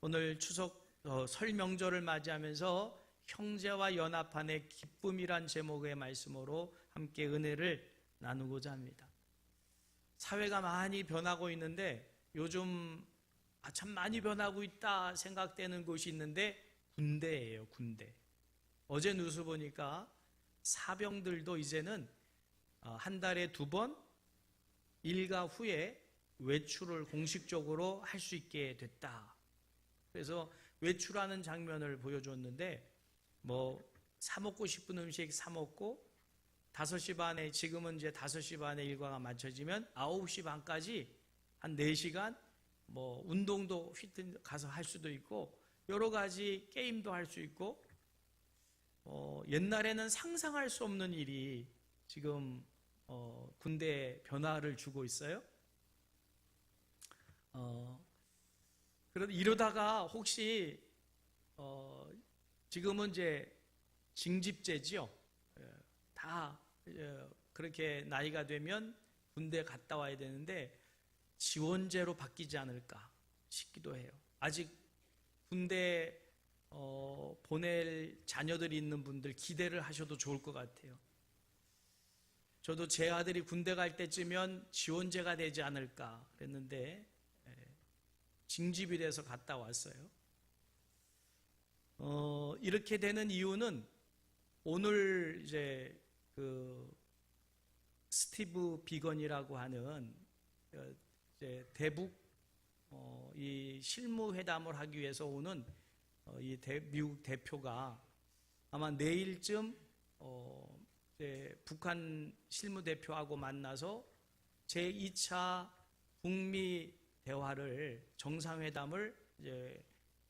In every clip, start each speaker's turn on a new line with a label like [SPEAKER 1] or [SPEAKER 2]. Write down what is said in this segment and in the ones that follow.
[SPEAKER 1] 오늘 추석 설 명절을 맞이하면서 형제와 연합한의 기쁨이란 제목의 말씀으로 함께 은혜를 나누고자 합니다. 사회가 많이 변하고 있는데 요즘 참 많이 변하고 있다 생각되는 곳이 있는데 군대예요. 군대. 어제 뉴스 보니까 사병들도 이제는 한 달에 2번 일과 후에 외출을 공식적으로 할 수 있게 됐다. 그래서 외출하는 장면을 보여줬는데 사 먹고 싶은 음식 사 먹고 5시 반에, 지금은 이제 5시 반에 일과가 맞춰지면 9시 반까지 한 4시간 운동도 휘트 가서 할 수도 있고 여러 가지 게임도 할 수 있고 옛날에는 상상할 수 없는 일이 지금 군대에 변화를 주고 있어요. 이러다가 혹시 지금은 이제 징집제지요. 다 그렇게 나이가 되면 군대 갔다 와야 되는데 지원제로 바뀌지 않을까 싶기도 해요. 아직 군대 보낼 자녀들이 있는 분들 기대를 하셔도 좋을 것 같아요. 저도 제 아들이 군대 갈 때쯤이면 지원제가 되지 않을까 그랬는데 징집이 돼서 갔다 왔어요. 이렇게 되는 이유는 오늘 이제 스티브 비건이라고 하는 이제 대북 이 실무회담을 하기 위해서 오는 미국 대표가 아마 내일쯤 이제 북한 실무대표하고 만나서 제2차 북미 대화를 정상회담을 이제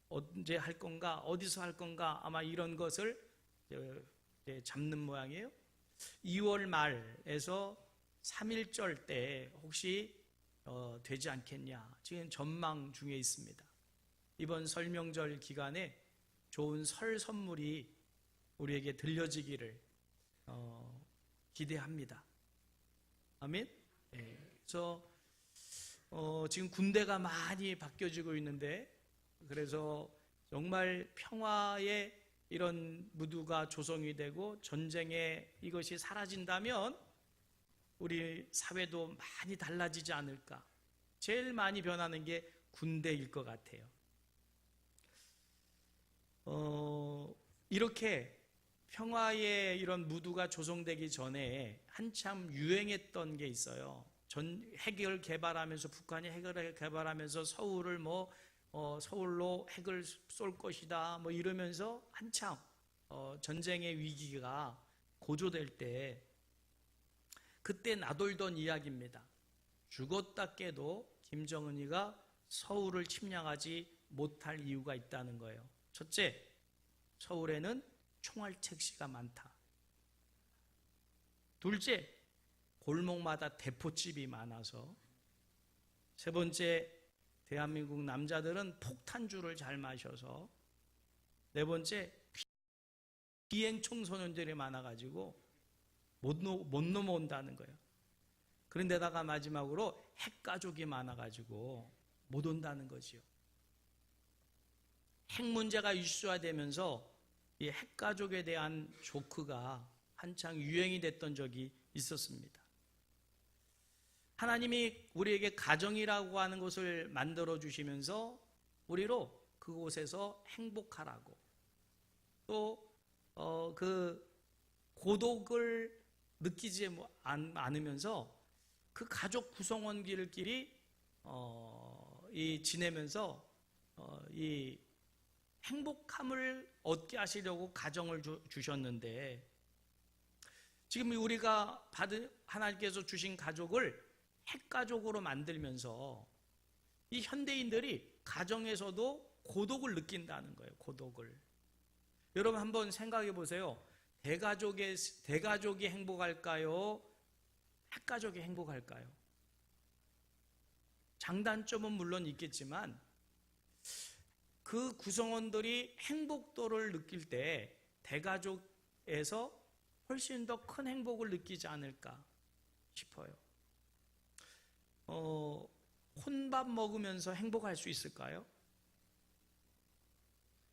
[SPEAKER 1] 언제 할 건가, 어디서 할 건가, 아마 이런 것을 잡는 모양이에요. 2월 말에서 3.1절 때 혹시 되지 않겠냐, 지금 전망 중에 있습니다. 이번 설 명절 기간에 좋은 설 선물이 우리에게 들려지기를 기대합니다. 아멘. 그래서 지금 군대가 많이 바뀌어지고 있는데, 그래서 정말 평화의 이런 무드가 조성이 되고 전쟁의 이것이 사라진다면 우리 사회도 많이 달라지지 않을까. 제일 많이 변하는 게 군대일 것 같아요. 이렇게 평화의 이런 무드가 조성되기 전에 한참 유행했던 게 있어요. 핵을 개발하면서, 북한이 핵을 개발하면서 서울을 서울로 핵을 쏠 것이다 이러면서 한참 전쟁의 위기가 고조될 때, 그때 나돌던 이야기입니다. 죽었다 깨도 김정은이가 서울을 침략하지 못할 이유가 있다는 거예요. 첫째, 서울에는 총알 택시가 많다. 둘째, 골목마다 대포집이 많아서. 세 번째, 대한민국 남자들은 폭탄주를 잘 마셔서. 네 번째, 비행 청소년들이 많아가지고 못 넘어온다는 거예요. 그런데다가 마지막으로 핵가족이 많아가지고 못 온다는 거지요. 핵 문제가 이슈화되면서 이 핵가족에 대한 조크가 한창 유행이 됐던 적이 있었습니다. 하나님이 우리에게 가정이라고 하는 것을 만들어 주시면서 우리로 그곳에서 행복하라고, 또 그 고독을 느끼지 않으면서 그 가족 구성원들끼리 지내면서 이 행복함을 얻게 하시려고 가정을 주셨는데, 지금 우리가 하나님께서 주신 가족을 핵가족으로 만들면서 이 현대인들이 가정에서도 고독을 느낀다는 거예요. 고독을. 여러분 한번 생각해 보세요. 대가족이 행복할까요? 핵가족이 행복할까요? 장단점은 물론 있겠지만 그 구성원들이 행복도를 느낄 때 대가족에서 훨씬 더 큰 행복을 느끼지 않을까 싶어요. 혼밥 먹으면서 행복할 수 있을까요?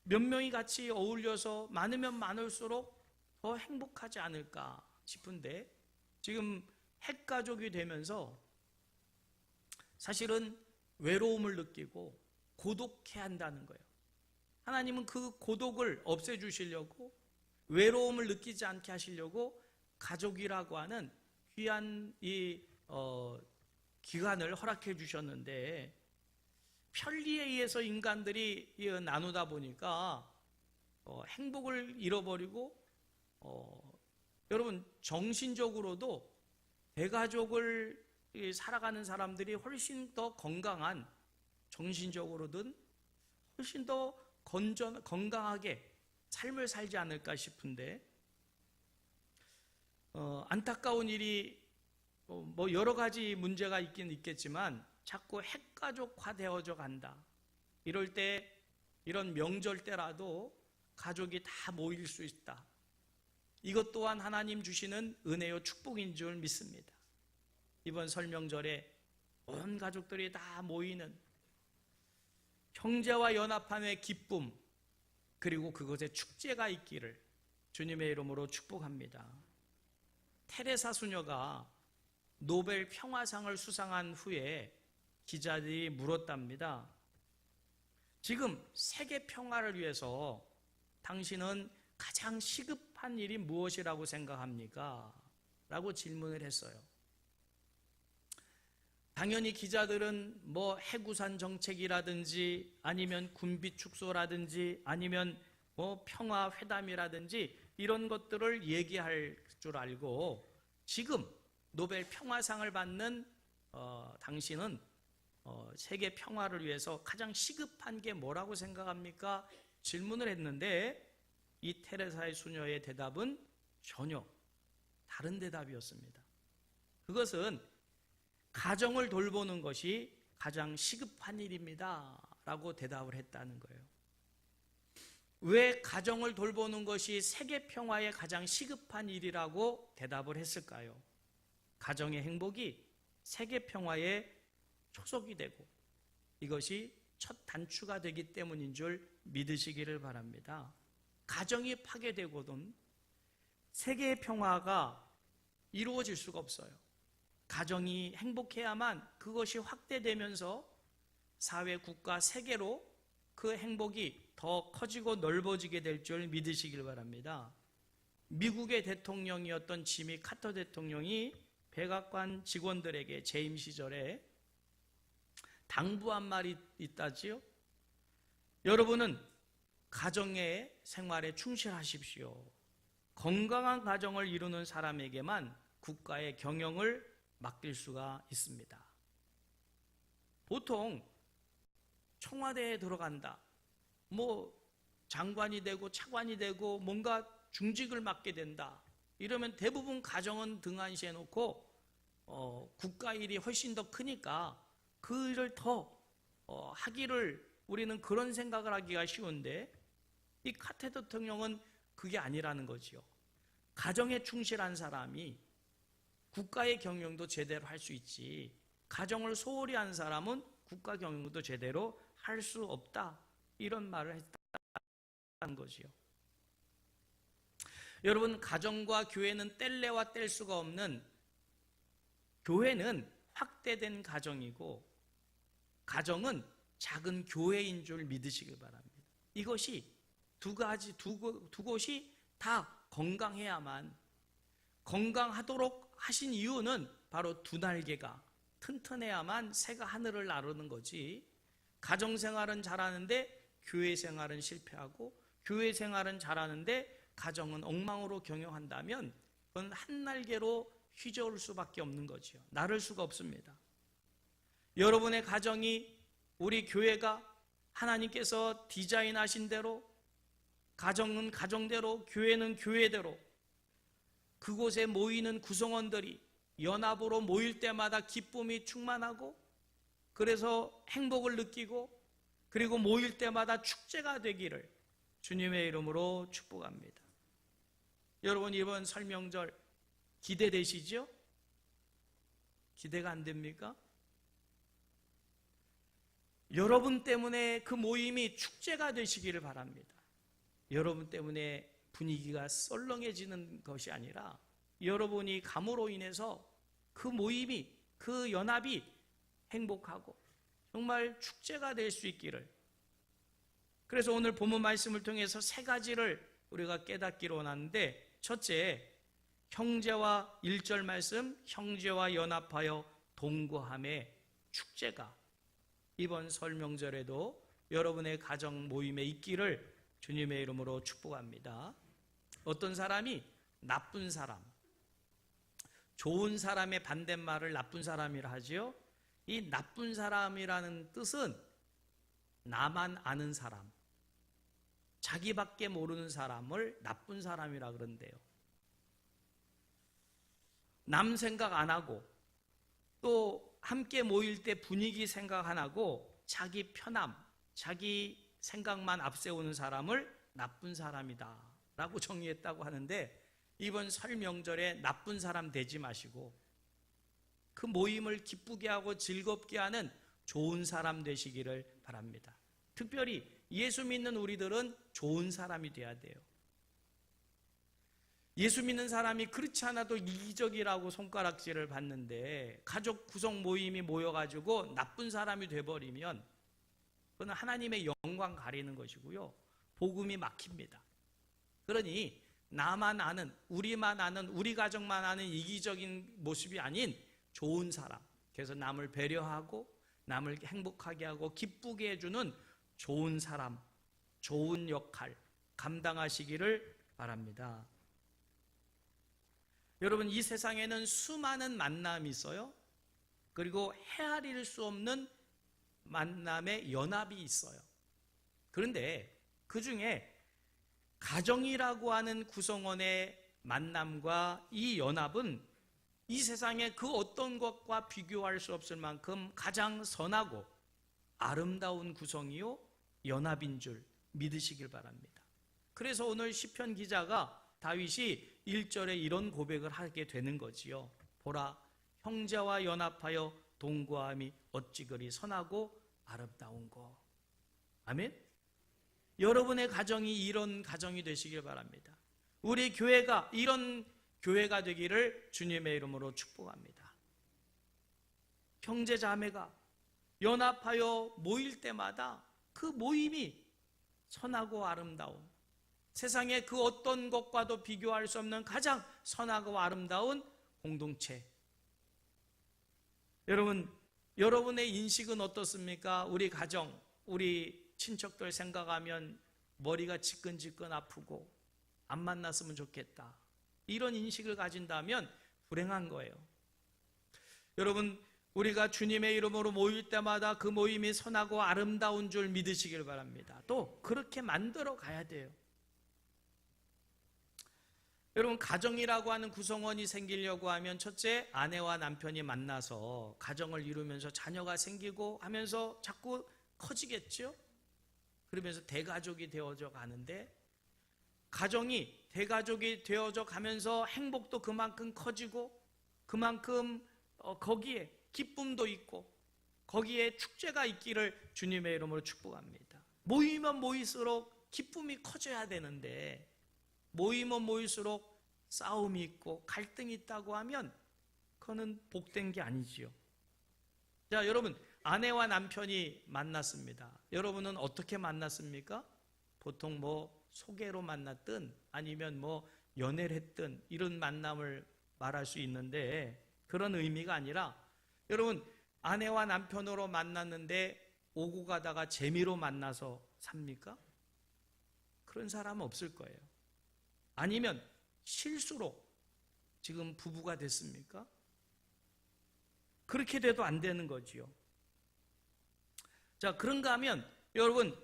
[SPEAKER 1] 몇 명이 같이 어울려서 많으면 많을수록 더 행복하지 않을까 싶은데, 지금 핵가족이 되면서 사실은 외로움을 느끼고 고독해야 한다는 거예요. 하나님은 그 고독을 없애주시려고, 외로움을 느끼지 않게 하시려고 가족이라고 하는 귀한 기간을 허락해 주셨는데, 편리에 의해서 인간들이 나누다 보니까 행복을 잃어버리고, 여러분 정신적으로도 대가족을 살아가는 사람들이 훨씬 더 건강한, 정신적으로든 훨씬 더 건강하게 삶을 살지 않을까 싶은데, 안타까운 일이 뭐 여러 가지 문제가 있긴 있겠지만 자꾸 핵가족화 되어져 간다. 이럴 때, 이런 명절 때라도 가족이 다 모일 수 있다. 이것 또한 하나님 주시는 은혜요 축복인 줄 믿습니다. 이번 설명절에 온 가족들이 다 모이는 형제와 연합함의 기쁨, 그리고 그것의 축제가 있기를 주님의 이름으로 축복합니다. 테레사 수녀가 노벨 평화상을 수상한 후에 기자들이 물었답니다. 지금 세계 평화를 위해서 당신은 가장 시급한 일이 무엇이라고 생각합니까? 라고 질문을 했어요. 당연히 기자들은 뭐 해구산 정책이라든지 아니면 군비 축소라든지 아니면 뭐 평화 회담이라든지 이런 것들을 얘기할 줄 알고, 지금 노벨 평화상을 받는 당신은 세계 평화를 위해서 가장 시급한 게 뭐라고 생각합니까? 질문을 했는데, 이 테레사의 수녀의 대답은 전혀 다른 대답이었습니다. 그것은 가정을 돌보는 것이 가장 시급한 일입니다 라고 대답을 했다는 거예요. 왜 가정을 돌보는 것이 세계 평화의 가장 시급한 일이라고 대답을 했을까요? 가정의 행복이 세계 평화의 초석이 되고 이것이 첫 단추가 되기 때문인 줄 믿으시기를 바랍니다. 가정이 파괴되거든 세계의 평화가 이루어질 수가 없어요. 가정이 행복해야만 그것이 확대되면서 사회, 국가, 세계로 그 행복이 더 커지고 넓어지게 될 줄 믿으시길 바랍니다. 미국의 대통령이었던 지미 카터 대통령이 백악관 직원들에게 재임 시절에 당부한 말이 있다지요. 여러분은 가정의 생활에 충실하십시오. 건강한 가정을 이루는 사람에게만 국가의 경영을 맡길 수가 있습니다. 보통 청와대에 들어간다, 뭐 장관이 되고 차관이 되고 뭔가 중직을 맡게 된다, 이러면 대부분 가정은 등한시해 놓고 국가 일이 훨씬 더 크니까 그 일을 더 하기를 우리는 그런 생각을 하기가 쉬운데, 이 카테 대통령은 그게 아니라는 거지요. 가정에 충실한 사람이 국가의 경영도 제대로 할 수 있지, 가정을 소홀히 한 사람은 국가 경영도 제대로 할 수 없다, 이런 말을 했다는 거지요. 여러분, 가정과 교회는 뗄래야 뗄 수가 없는, 교회는 확대된 가정이고 가정은 작은 교회인 줄 믿으시길 바랍니다. 이것이 두 곳이 다 건강해야만, 건강하도록 하신 이유는 바로 두 날개가 튼튼해야만 새가 하늘을 나르는 거지, 가정생활은 잘하는데 교회생활은 실패하고 교회 생활은 잘하는데 가정은 엉망으로 경영한다면 그건 한 날개로 휘저을 수밖에 없는 거지요. 나를 수가 없습니다. 여러분의 가정이, 우리 교회가 하나님께서 디자인하신 대로, 가정은 가정대로, 교회는 교회대로, 그곳에 모이는 구성원들이 연합으로 모일 때마다 기쁨이 충만하고, 그래서 행복을 느끼고, 그리고 모일 때마다 축제가 되기를 주님의 이름으로 축복합니다. 여러분, 이번 설명절 기대되시죠? 기대가 안 됩니까? 여러분 때문에 그 모임이 축제가 되시기를 바랍니다. 여러분 때문에 분위기가 썰렁해지는 것이 아니라 여러분이 감으로 인해서 그 모임이, 그 연합이 행복하고 정말 축제가 될 수 있기를. 그래서 오늘 본문 말씀을 통해서 세 가지를 우리가 깨닫기로 원하는데, 첫째, 형제와 1절 말씀, 형제와 연합하여 동거함의 축제가 이번 설 명절에도 여러분의 가정 모임에 있기를 주님의 이름으로 축복합니다. 어떤 사람이 나쁜 사람, 좋은 사람의 반대말을 나쁜 사람이라 하지요. 이 나쁜 사람이라는 뜻은 나만 아는 사람, 자기밖에 모르는 사람을 나쁜 사람이라 그런대요. 남 생각 안 하고 또 함께 모일 때 분위기 생각 안 하고 자기 편함, 자기 생각만 앞세우는 사람을 나쁜 사람이다 라고 정의했다고 하는데, 이번 설 명절에 나쁜 사람 되지 마시고 그 모임을 기쁘게 하고 즐겁게 하는 좋은 사람 되시기를 바랍니다. 특별히 예수 믿는 우리들은 좋은 사람이 돼야 돼요. 예수 믿는 사람이 그렇지 않아도 이기적이라고 손가락질을 받는데 가족 구성 모임이 모여가지고 나쁜 사람이 돼버리면 그건 하나님의 영광 가리는 것이고요, 복음이 막힙니다. 그러니 나만 아는, 우리만 아는, 우리 가족만 아는 이기적인 모습이 아닌 좋은 사람, 그래서 남을 배려하고 남을 행복하게 하고 기쁘게 해주는 좋은 사람, 좋은 역할 감당하시기를 바랍니다. 여러분, 이 세상에는 수많은 만남이 있어요. 그리고 헤아릴 수 없는 만남의 연합이 있어요. 그런데 그 중에 가정이라고 하는 구성원의 만남과 이 연합은 이 세상의 그 어떤 것과 비교할 수 없을 만큼 가장 선하고 아름다운 구성이요 연합인 줄 믿으시길 바랍니다. 그래서 오늘 시편 기자가 다윗이 1절에 이런 고백을 하게 되는 거지요. 보라, 형제와 연합하여 동거함이 어찌 그리 선하고 아름다운고. 아멘. 여러분의 가정이 이런 가정이 되시길 바랍니다. 우리 교회가 이런 교회가 되기를 주님의 이름으로 축복합니다. 형제 자매가 연합하여 모일 때마다 그 모임이 선하고 아름다운, 세상의 그 어떤 것과도 비교할 수 없는 가장 선하고 아름다운 공동체. 여러분, 여러분의 인식은 어떻습니까? 우리 가정, 우리 친척들 생각하면 머리가 지끈지끈 아프고 안 만났으면 좋겠다, 이런 인식을 가진다면 불행한 거예요. 여러분, 우리가 주님의 이름으로 모일 때마다 그 모임이 선하고 아름다운 줄 믿으시길 바랍니다. 또 그렇게 만들어 가야 돼요. 여러분, 가정이라고 하는 구성원이 생기려고 하면 첫째, 아내와 남편이 만나서 가정을 이루면서 자녀가 생기고 하면서 자꾸 커지겠죠? 그러면서 대가족이 되어져 가는데, 가정이 대가족이 되어져 가면서 행복도 그만큼 커지고 그만큼 거기에 기쁨도 있고 거기에 축제가 있기를 주님의 이름으로 축복합니다. 모이면 모일수록 기쁨이 커져야 되는데 모이면 모일수록 싸움이 있고 갈등이 있다고 하면 그거는 복된 게 아니지요. 자, 여러분, 아내와 남편이 만났습니다. 여러분은 어떻게 만났습니까? 보통 뭐 소개로 만났든 아니면 뭐 연애를 했든 이런 만남을 말할 수 있는데, 그런 의미가 아니라 여러분, 아내와 남편으로 만났는데 오고 가다가 재미로 만나서 삽니까? 그런 사람은 없을 거예요. 아니면 실수로 지금 부부가 됐습니까? 그렇게 돼도 안 되는 거지요. 자, 그런가 하면 여러분,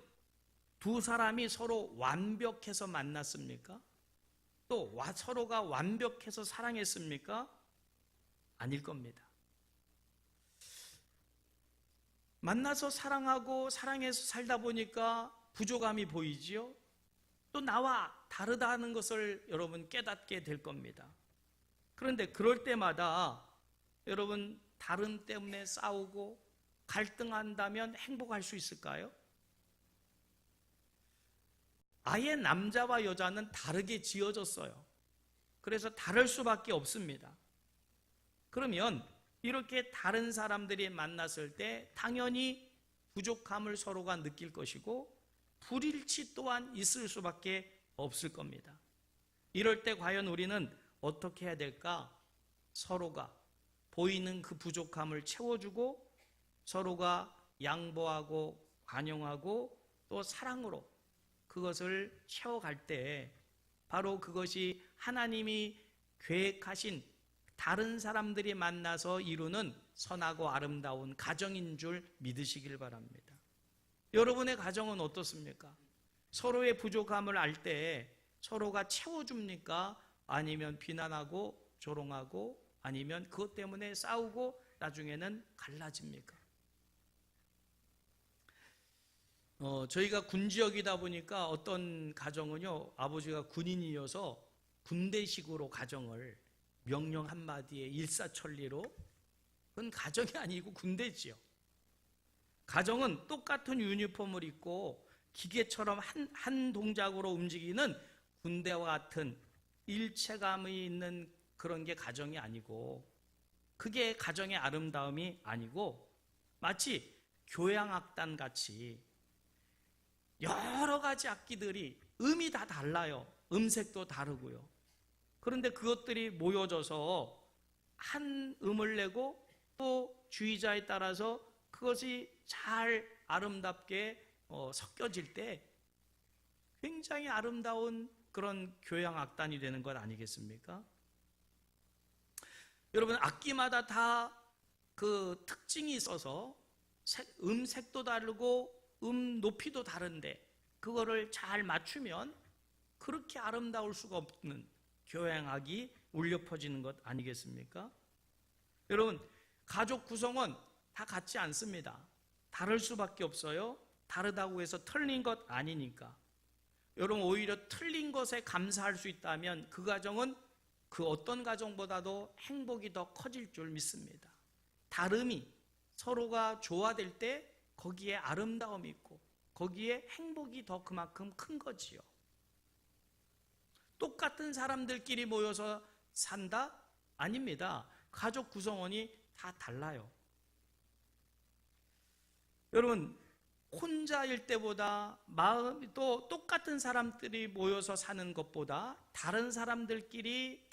[SPEAKER 1] 두 사람이 서로 완벽해서 만났습니까? 또 서로가 완벽해서 사랑했습니까? 아닐 겁니다. 만나서 사랑하고 사랑해서 살다 보니까 부족함이 보이지요? 또 나와 다르다는 것을 여러분 깨닫게 될 겁니다. 그런데 그럴 때마다 여러분, 다른 때문에 싸우고 갈등한다면 행복할 수 있을까요? 아예 남자와 여자는 다르게 지어졌어요. 그래서 다를 수밖에 없습니다. 그러면 이렇게 다른 사람들이 만났을 때 당연히 부족함을 서로가 느낄 것이고 불일치 또한 있을 수밖에 없을 겁니다. 이럴 때 과연 우리는 어떻게 해야 될까? 서로가 보이는 그 부족함을 채워주고 서로가 양보하고 관용하고 또 사랑으로 그것을 채워갈 때 바로 그것이 하나님이 계획하신 다른 사람들이 만나서 이루는 선하고 아름다운 가정인 줄 믿으시길 바랍니다. 여러분의 가정은 어떻습니까? 서로의 부족함을 알 때 서로가 채워줍니까? 아니면 비난하고 조롱하고 아니면 그것 때문에 싸우고 나중에는 갈라집니까? 저희가 군지역이다 보니까 어떤 가정은요, 아버지가 군인이어서 군대식으로 가정을 명령 한마디에 일사천리로, 그건 가정이 아니고 군대지요. 가정은 똑같은 유니폼을 입고 기계처럼 한 동작으로 움직이는 군대와 같은 일체감이 있는 그런 게 가정이 아니고, 그게 가정의 아름다움이 아니고 마치 교향악단 같이 여러 가지 악기들이 음이 다 달라요. 음색도 다르고요. 그런데 그것들이 모여져서 한 음을 내고 또 주의자에 따라서 그것이 잘 아름답게 섞여질 때 굉장히 아름다운 그런 교향악단이 되는 것 아니겠습니까? 여러분, 악기마다 다 그 특징이 있어서 음색도 다르고 높이도 다른데 그거를 잘 맞추면 그렇게 아름다울 수가 없는 교향악이 울려 퍼지는 것 아니겠습니까? 여러분, 가족 구성은 다 같지 않습니다. 다를 수밖에 없어요. 다르다고 해서 틀린 것 아니니까. 여러분, 오히려 틀린 것에 감사할 수 있다면 그 가정은 그 어떤 가정보다도 행복이 더 커질 줄 믿습니다. 다름이 서로가 조화될 때 거기에 아름다움이 있고 거기에 행복이 더 그만큼 큰 거지요. 똑같은 사람들끼리 모여서 산다? 아닙니다. 가족 구성원이 다 달라요. 여러분, 혼자일 때보다 마음이 또 똑같은 사람들이 모여서 사는 것보다 다른 사람들끼리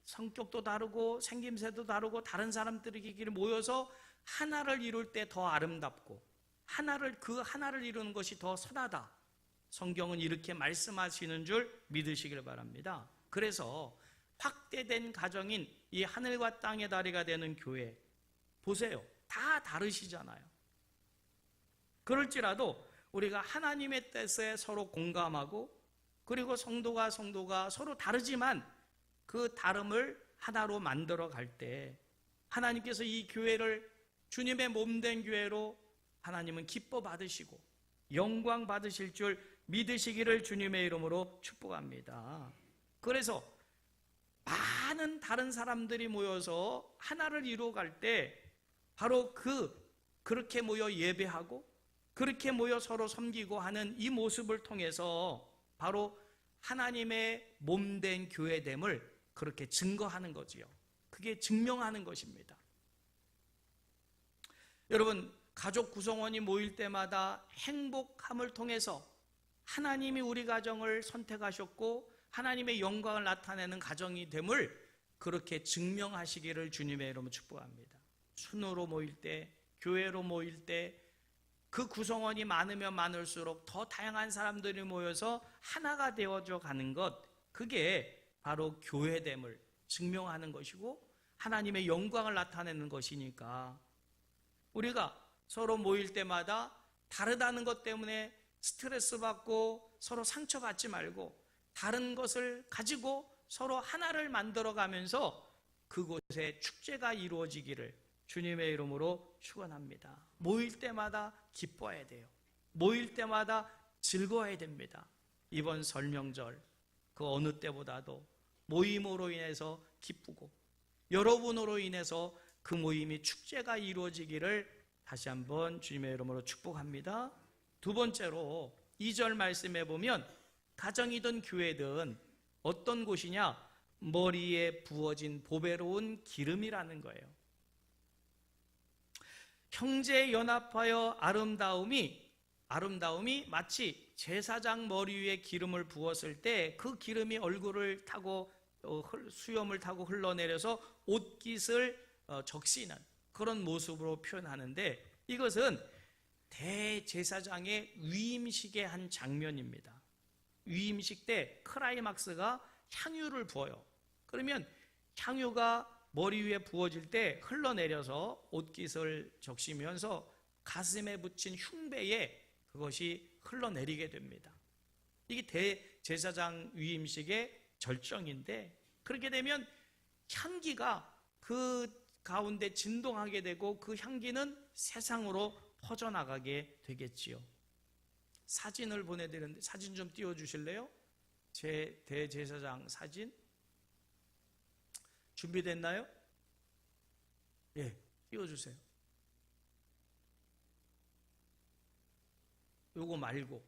[SPEAKER 1] 성격도 다르고 생김새도 다르고 다른 사람들끼리 모여서 하나를 이룰 때 더 아름답고 그 하나를 이루는 것이 더 선하다. 성경은 이렇게 말씀하시는 줄 믿으시길 바랍니다. 그래서 확대된 가정인 이 하늘과 땅의 다리가 되는 교회 보세요. 다 다르시잖아요. 그럴지라도 우리가 하나님의 뜻에 서로 공감하고 그리고 성도가 서로 다르지만 그 다름을 하나로 만들어 갈 때 하나님께서 이 교회를 주님의 몸된 교회로 하나님은 기뻐 받으시고 영광 받으실 줄 믿으시기를 주님의 이름으로 축복합니다. 그래서 많은 다른 사람들이 모여서 하나를 이루어갈 때 바로 그렇게 모여 예배하고 그렇게 모여 서로 섬기고 하는 이 모습을 통해서 바로 하나님의 몸된 교회됨을 그렇게 증거하는 거지요. 그게 증명하는 것입니다. 여러분, 가족 구성원이 모일 때마다 행복함을 통해서 하나님이 우리 가정을 선택하셨고 하나님의 영광을 나타내는 가정이 됨을 그렇게 증명하시기를 주님의 이름으로 축복합니다. 순으로 모일 때, 교회로 모일 때 그 구성원이 많으면 많을수록 더 다양한 사람들이 모여서 하나가 되어져 가는 것, 그게 바로 교회됨을 증명하는 것이고 하나님의 영광을 나타내는 것이니까 우리가 서로 모일 때마다 다르다는 것 때문에 스트레스 받고 서로 상처받지 말고 다른 것을 가지고 서로 하나를 만들어가면서 그곳에 축제가 이루어지기를 주님의 이름으로 축원합니다. 모일 때마다 기뻐해야 돼요. 모일 때마다 즐거워야 됩니다. 이번 설 명절 그 어느 때보다도 모임으로 인해서 기쁘고 여러분으로 인해서 그 모임이 축제가 이루어지기를 다시 한번 주님의 이름으로 축복합니다. 두 번째로 2절 말씀에 보면 가정이든 교회든 어떤 곳이냐? 머리에 부어진 보배로운 기름이라는 거예요. 형제 연합하여 아름다움이 마치 제사장 머리 위에 기름을 부었을 때 그 기름이 얼굴을 타고 수염을 타고 흘러내려서 옷깃을 적시는 그런 모습으로 표현하는데, 이것은 대제사장의 위임식의 한 장면입니다. 위임식 때 클라이막스가 향유를 부어요. 그러면 향유가 머리 위에 부어질 때 흘러내려서 옷깃을 적시면서 가슴에 붙인 흉배에 그것이 흘러내리게 됩니다. 이게 대제사장 위임식의 절정인데, 그렇게 되면 향기가 그 가운데 진동하게 되고 그 향기는 세상으로 퍼져나가게 되겠지요. 사진을 보내드렸는데 사진 좀 띄워주실래요? 제 대제사장 사진 준비됐나요? 예, 띄워주세요. 요거 말고,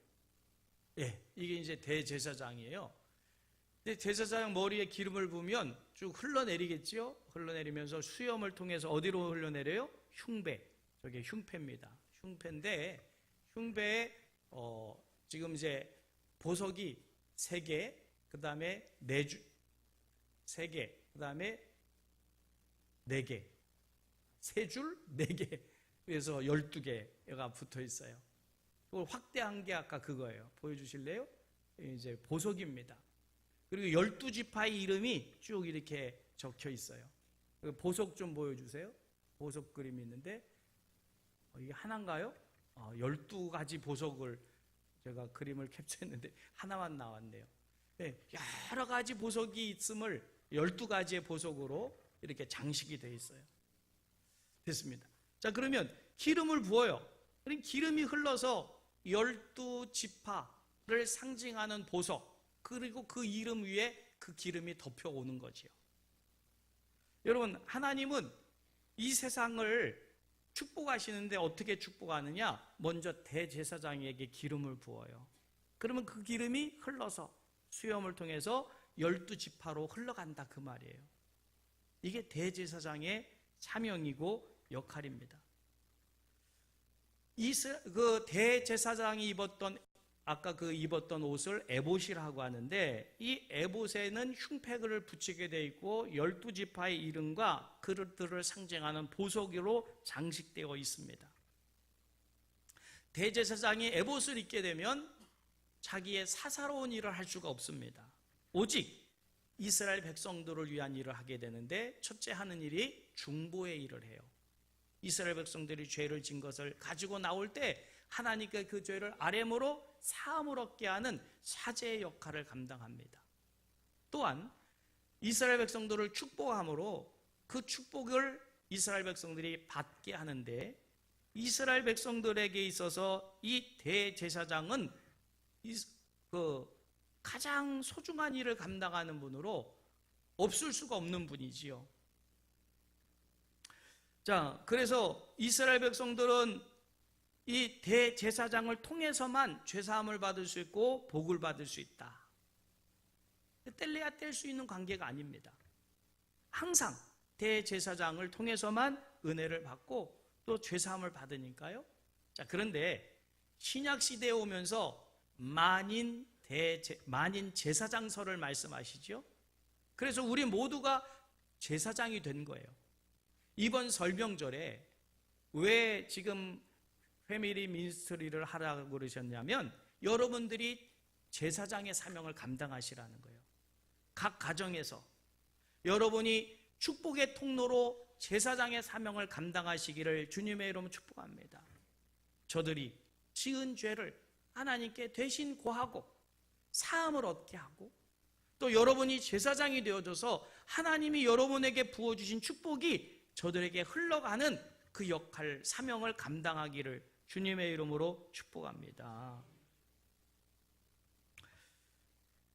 [SPEAKER 1] 예, 이게 이제 대제사장이에요. 근데 제사장 머리에 기름을 부으면 쭉 흘러내리겠지요? 흘러내리면서 수염을 통해서 어디로 흘러내려요? 흉배. 저게 흉패입니다. 흉패인데, 흉배에 지금 이제 보석이 3개, 그 다음에 3개, 그 다음에 4개, 3줄 4개, 그래서 12개가 붙어 있어요. 그걸 확대한 게 아까 그거예요. 보여주실래요? 이제 보석입니다. 그리고 12지파의 이름이 쭉 이렇게 적혀 있어요. 보석 좀 보여주세요. 보석 그림이 있는데, 이게 하나인가요? 12가지 보석을 제가 그림을 캡처했는데 하나만 나왔네요. 네, 여러 가지 보석이 있음을 12가지의 보석으로 이렇게 장식이 되어 있어요. 됐습니다. 자, 그러면 기름을 부어요. 그럼 기름이 흘러서 12지파를 상징하는 보석, 그리고 그 이름 위에 그 기름이 덮여오는 거지요. 여러분, 하나님은 이 세상을 축복하시는데 어떻게 축복하느냐? 먼저 대제사장에게 기름을 부어요. 그러면 그 기름이 흘러서 수염을 통해서 12지파로 흘러간다, 그 말이에요. 이게 대제사장의 사명이고 역할입니다. 그 대제사장이 입었던, 아까 그 입었던 옷을 에봇이라고 하는데, 이 에봇에는 흉패를 붙이게 되어 있고 12지파의 이름과 그릇들을 상징하는 보석으로 장식되어 있습니다. 대제사장이 에봇을 입게 되면 자기의 사사로운 일을 할 수가 없습니다. 오직 이스라엘 백성들을 위한 일을 하게 되는데, 첫째 하는 일이 중보의 일을 해요. 이스라엘 백성들이 죄를 진 것을 가지고 나올 때 하나님께 그 죄를 아뢰므로 사함을 얻게 하는 사제의 역할을 감당합니다. 또한 이스라엘 백성들을 축복함으로 그 축복을 이스라엘 백성들이 받게 하는데, 이스라엘 백성들에게 있어서 이 대제사장은 가장 소중한 일을 감당하는 분으로 없을 수가 없는 분이지요. 자, 그래서 이스라엘 백성들은 이 대제사장을 통해서만 죄사함을 받을 수 있고 복을 받을 수 있다. 뗄래야 뗄 수 있는 관계가 아닙니다. 항상 대제사장을 통해서만 은혜를 받고 또 죄사함을 받으니까요. 자, 그런데 신약 시대에 오면서 만인 제사장설을 말씀하시죠. 그래서 우리 모두가 제사장이 된 거예요. 이번 설명절에 왜 지금 패밀리 미니스트리를 하라고 그러셨냐면, 여러분들이 제사장의 사명을 감당하시라는 거예요. 각 가정에서 여러분이 축복의 통로로 제사장의 사명을 감당하시기를 주님의 이름으로 축복합니다. 저들이 지은 죄를 하나님께 대신 고하고 사함을 얻게 하고, 또 여러분이 제사장이 되어져서 하나님이 여러분에게 부어주신 축복이 저들에게 흘러가는 그 역할, 사명을 감당하기를 주님의 이름으로 축복합니다.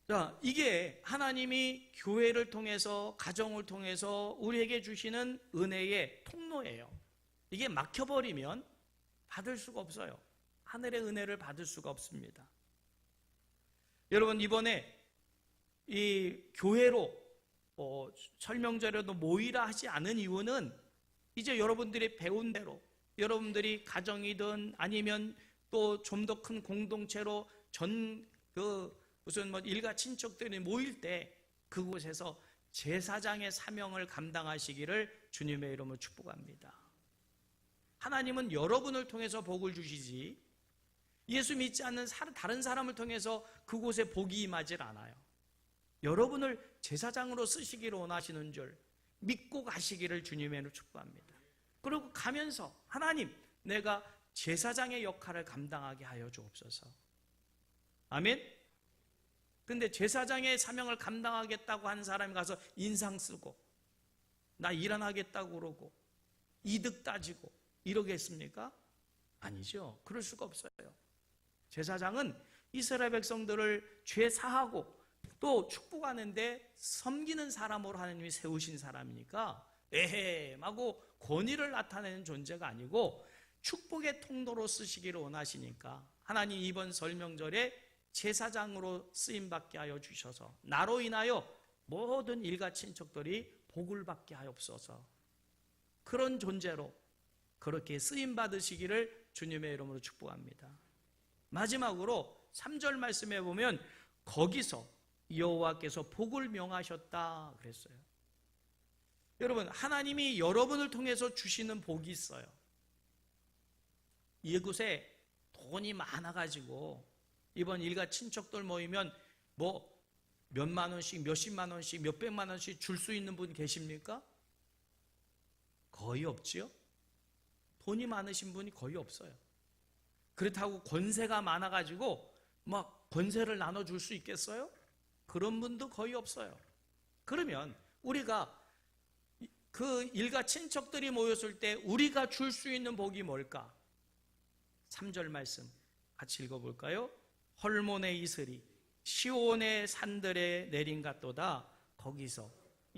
[SPEAKER 1] 자, 이게 하나님이 교회를 통해서, 가정을 통해서 우리에게 주시는 은혜의 통로예요. 이게 막혀버리면 받을 수가 없어요. 하늘의 은혜를 받을 수가 없습니다. 여러분, 이번에 이 교회로 설명절에도 모이라 하지 않은 이유는 이제 여러분들이 배운 대로 여러분들이 가정이든 아니면 또 좀 더 큰 공동체로 무슨 일가 친척들이 모일 때 그곳에서 제사장의 사명을 감당하시기를 주님의 이름으로 축복합니다. 하나님은 여러분을 통해서 복을 주시지 예수 믿지 않는 다른 사람을 통해서 그곳에 복이 임하질 않아요. 여러분을 제사장으로 쓰시기를 원하시는 줄 믿고 가시기를 주님의 이름으로 축복합니다. 그리고 가면서 하나님, 내가 제사장의 역할을 감당하게 하여 주옵소서. 아멘. 근데 제사장의 사명을 감당하겠다고 하는 사람이 가서 인상 쓰고 나 일 안 하겠다고 그러고 이득 따지고 이러겠습니까? 아니죠. 그럴 수가 없어요. 제사장은 이스라엘 백성들을 죄 사하고 또 축복하는데 섬기는 사람으로 하나님이 세우신 사람이니까 에헴하고 권위를 나타내는 존재가 아니고 축복의 통로로 쓰시기를 원하시니까 하나님 이번 설명절에 제사장으로 쓰임받게 하여 주셔서 나로 인하여 모든 일가 친척들이 복을 받게 하옵소서. 그런 존재로 그렇게 쓰임받으시기를 주님의 이름으로 축복합니다. 마지막으로 3절 말씀에 보면 거기서 여호와께서 복을 명하셨다 그랬어요. 여러분, 하나님이 여러분을 통해서 주시는 복이 있어요. 이곳에 돈이 많아가지고 이번 일가 친척들 모이면 몇만 원씩, 몇십만 원씩, 몇백만 원씩 줄 수 있는 분 계십니까? 거의 없지요. 돈이 많으신 분이 거의 없어요. 그렇다고 권세가 많아가지고 권세를 나눠줄 수 있겠어요? 그런 분도 거의 없어요. 그러면 우리가 그 일가 친척들이 모였을 때 우리가 줄 수 있는 복이 뭘까? 3절 말씀 같이 읽어볼까요? 헐몬의 이슬이 시온의 산들에 내린 같도다. 거기서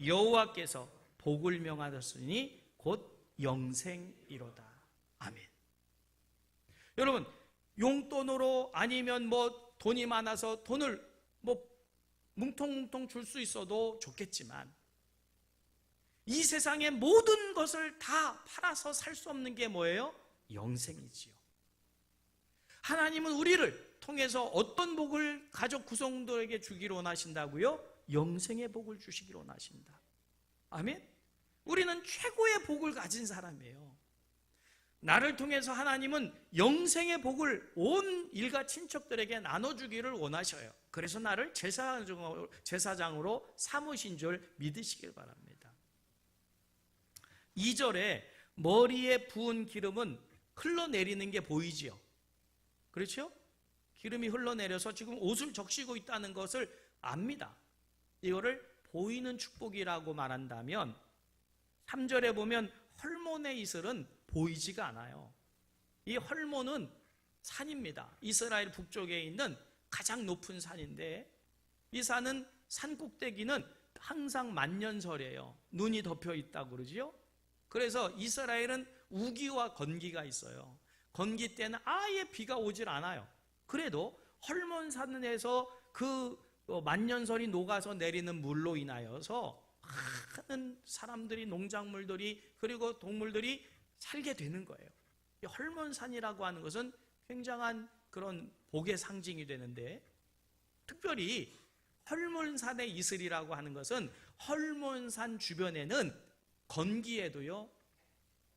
[SPEAKER 1] 여호와께서 복을 명하셨으니 곧 영생이로다. 아멘. 여러분, 용돈으로 아니면 돈이 많아서 돈을 뭉텅뭉텅 줄 수 있어도 좋겠지만 이 세상의 모든 것을 다 팔아서 살 수 없는 게 뭐예요? 영생이지요. 하나님은 우리를 통해서 어떤 복을 가족 구성들에게 주기를 원하신다고요? 영생의 복을 주시기를 원하신다. 아멘? 우리는 최고의 복을 가진 사람이에요. 나를 통해서 하나님은 영생의 복을 온 일가 친척들에게 나눠주기를 원하셔요. 그래서 나를 제사장으로 삼으신 줄 믿으시길 바랍니다. 2절에 머리에 부은 기름은 흘러내리는 게 보이지요. 그렇죠? 기름이 흘러내려서 지금 옷을 적시고 있다는 것을 압니다. 이거를 보이는 축복이라고 말한다면 3절에 보면 헐몬의 이슬은 보이지가 않아요. 이 헐몬은 산입니다. 이스라엘 북쪽에 있는 가장 높은 산인데 이 산은 산 꼭대기는 항상 만년설이에요. 눈이 덮여 있다고 그러죠. 그래서 이스라엘은 우기와 건기가 있어요. 건기 때는 아예 비가 오질 않아요. 그래도 헐몬산에서 그 만년설이 녹아서 내리는 물로 인하여서 많은 사람들이, 농작물들이, 그리고 동물들이 살게 되는 거예요. 이 헐몬산이라고 하는 것은 굉장한 그런 복의 상징이 되는데, 특별히 헐몬산의 이슬이라고 하는 것은 헐몬산 주변에는 건기에도요,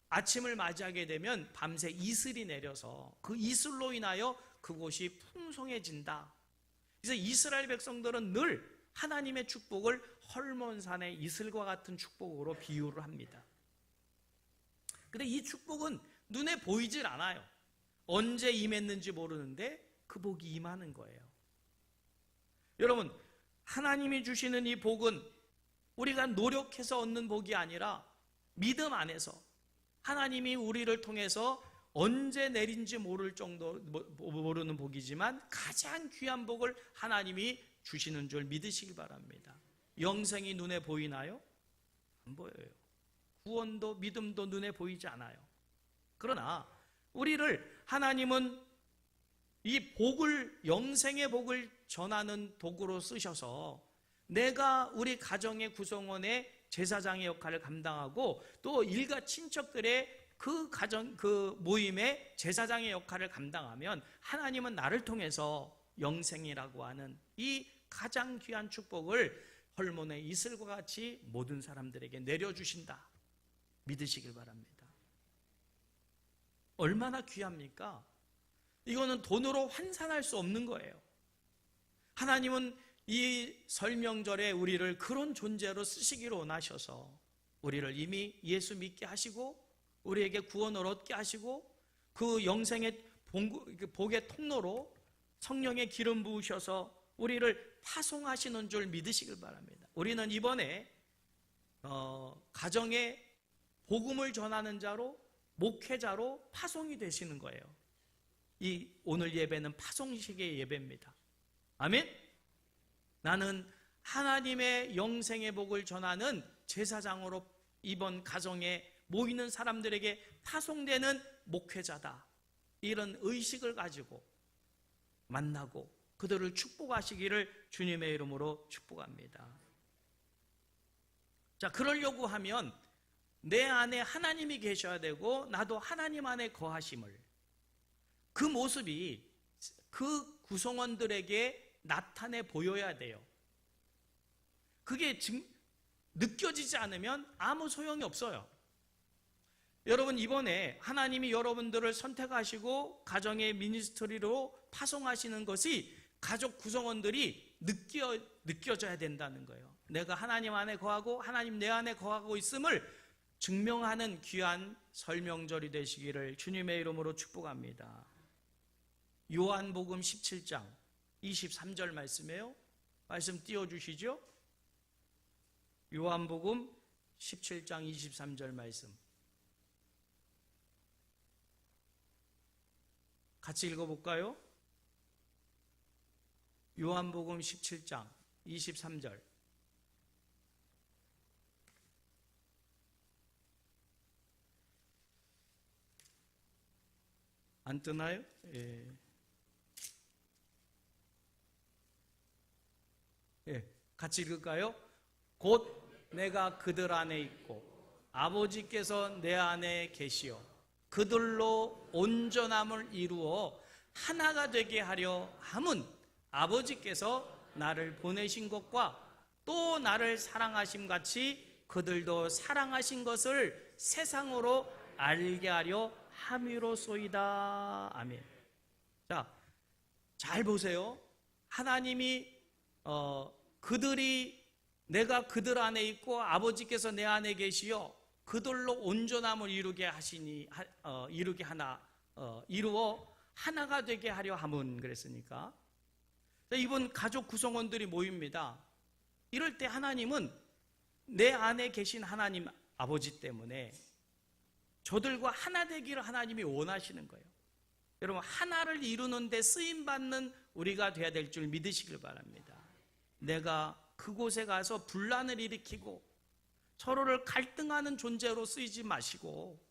[SPEAKER 1] 아침을 맞이하게 되면 밤새 이슬이 내려서 그 이슬로 인하여 그곳이 풍성해진다. 그래서 이스라엘 백성들은 늘 하나님의 축복을 헐몬산의 이슬과 같은 축복으로 비유를 합니다. 근데 이 축복은 눈에 보이질 않아요. 언제 임했는지 모르는데 그 복이 임하는 거예요. 여러분, 하나님이 주시는 이 복은 우리가 노력해서 얻는 복이 아니라 믿음 안에서 하나님이 우리를 통해서 언제 내린지 모를 정도 모르는 복이지만 가장 귀한 복을 하나님이 주시는 줄 믿으시기 바랍니다. 영생이 눈에 보이나요? 안 보여요. 구원도 믿음도 눈에 보이지 않아요. 그러나 우리를 하나님은 이 복을, 영생의 복을 전하는 도구로 쓰셔서 내가 우리 가정의 구성원의 제사장의 역할을 감당하고 또 일가 친척들의 그 가정, 그 모임의 제사장의 역할을 감당하면 하나님은 나를 통해서 영생이라고 하는 이 가장 귀한 축복을 헐몬의 이슬과 같이 모든 사람들에게 내려주신다. 믿으시길 바랍니다. 얼마나 귀합니까? 이거는 돈으로 환산할 수 없는 거예요. 하나님은 이 설명절에 우리를 그런 존재로 쓰시기를 원하셔서 우리를 이미 예수 믿게 하시고 우리에게 구원을 얻게 하시고 그 영생의 복의 통로로 성령의 기름 부으셔서 우리를 파송하시는 줄 믿으시길 바랍니다. 우리는 이번에 가정에 복음을 전하는 자로 목회자로 파송이 되시는 거예요. 이 오늘 예배는 파송식의 예배입니다. 아멘? 나는 하나님의 영생의 복을 전하는 제사장으로 이번 가정에 모이는 사람들에게 파송되는 목회자다. 이런 의식을 가지고 만나고 그들을 축복하시기를 주님의 이름으로 축복합니다. 자, 그러려고 하면 내 안에 하나님이 계셔야 되고 나도 하나님 안에 거하심을, 그 모습이 그 구성원들에게 나타내 보여야 돼요. 그게 느껴지지 않으면 아무 소용이 없어요. 여러분, 이번에 하나님이 여러분들을 선택하시고 가정의 미니스트리로 파송하시는 것이 가족 구성원들이 느껴져야 된다는 거예요. 내가 하나님 안에 거하고 하나님 내 안에 거하고 있음을 증명하는 귀한 설명절이 되시기를 주님의 이름으로 축복합니다. 요한복음 17장 23절 말씀이에요. 말씀 띄워주시죠. 요한복음 17장 23절 말씀 같이 읽어볼까요? 요한복음 17장 23절. 안 뜨나요? 예. 예. 같이 읽을까요? 곧 내가 그들 안에 있고 아버지께서 내 안에 계시어 그들로 온전함을 이루어 하나가 되게 하려 함은 아버지께서 나를 보내신 것과 또 나를 사랑하심 같이 그들도 사랑하신 것을 세상으로 알게 하려 함이로소이다. 아멘. 자, 잘 보세요. 하나님이 그들이 내가 그들 안에 있고 아버지께서 내 안에 계시어 그들로 온전함을 이루게 하시니 이루어 하나가 되게 하려 함은 그랬으니까. 이번 가족 구성원들이 모입니다. 이럴 때 하나님은 내 안에 계신 하나님 아버지 때문에 저들과 하나 되기를 하나님이 원하시는 거예요. 여러분, 하나를 이루는 데 쓰임받는 우리가 돼야 될 줄 믿으시길 바랍니다. 내가 그곳에 가서 분란을 일으키고 서로를 갈등하는 존재로 쓰이지 마시고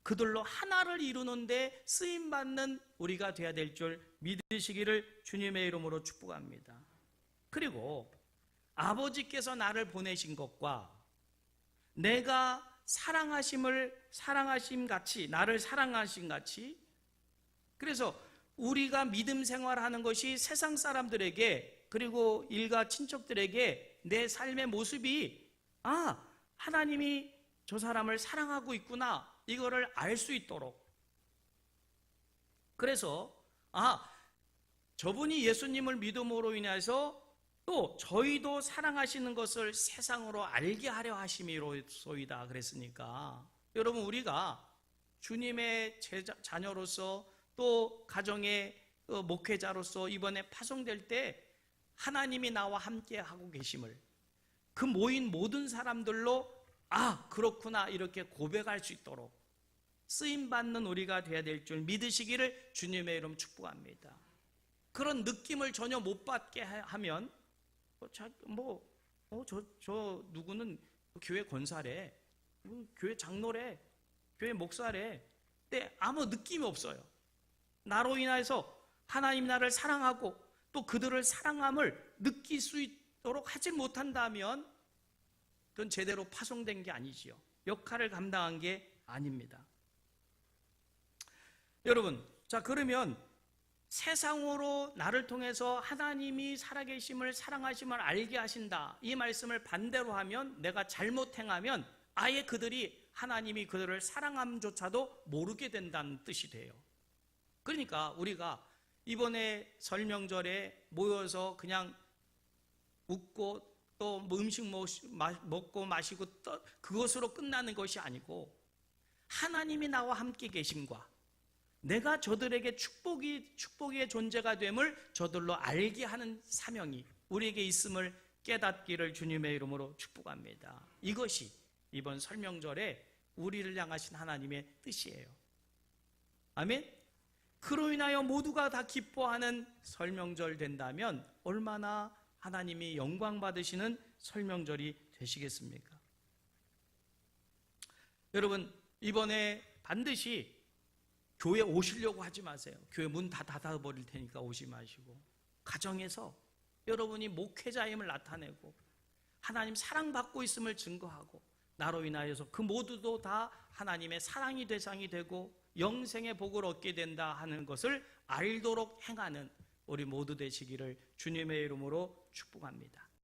[SPEAKER 1] 그들로 하나를 이루는 데 쓰임받는 우리가 돼야 될 줄 믿으시기를 주님의 이름으로 축복합니다. 그리고 아버지께서 나를 보내신 것과 내가 사랑하심 같이, 나를 사랑하심 같이, 그래서 우리가 믿음 생활하는 것이 세상 사람들에게 그리고 일가 친척들에게 내 삶의 모습이 하나님이 저 사람을 사랑하고 있구나, 이거를 알 수 있도록, 그래서 저분이 예수님을 믿음으로 인해서 또 저희도 사랑하시는 것을 세상으로 알게 하려 하심이로소이다 그랬으니까, 여러분, 우리가 주님의 자녀로서 또 가정의 목회자로서 이번에 파송될 때 하나님이 나와 함께 하고 계심을 그 모인 모든 사람들로 그렇구나 이렇게 고백할 수 있도록 쓰임받는 우리가 되어야 될 줄 믿으시기를 주님의 이름 축복합니다. 그런 느낌을 전혀 못 받게 하면 저 누구는 교회 권사래, 교회 장로래, 교회 목사래, 근데 아무 느낌이 없어요. 나로 인해서 하나님 나를 사랑하고 또 그들을 사랑함을 느낄 수 있도록 하지 못한다면 그건 제대로 파송된 게 아니지요. 역할을 감당한 게 아닙니다. 여러분, 자 그러면 세상으로 나를 통해서 하나님이 살아계심을 사랑하심을 알게 하신다, 이 말씀을 반대로 하면, 내가 잘못 행하면 아예 그들이 하나님이 그들을 사랑함조차도 모르게 된다는 뜻이 돼요. 그러니까 우리가 이번에 설명절에 모여서 그냥 웃고 또 음식 먹고 마시고 또 그것으로 끝나는 것이 아니고, 하나님이 나와 함께 계심과 내가 저들에게 축복의 존재가 됨을 저들로 알게 하는 사명이 우리에게 있음을 깨닫기를 주님의 이름으로 축복합니다. 이것이 이번 설명절에 우리를 향하신 하나님의 뜻이에요. 아멘. 그로 인하여 모두가 다 기뻐하는 설명절 된다면 얼마나 하나님이 영광 받으시는 설명절이 되시겠습니까? 여러분, 이번에 반드시 교회 오시려고 하지 마세요. 교회 문 다 닫아버릴 테니까 오지 마시고, 가정에서 여러분이 목회자임을 나타내고 하나님 사랑받고 있음을 증거하고, 나로 인하여서 그 모두도 다 하나님의 사랑의 대상이 되고 영생의 복을 얻게 된다 하는 것을 알도록 행하는 우리 모두 되시기를 주님의 이름으로 축복합니다.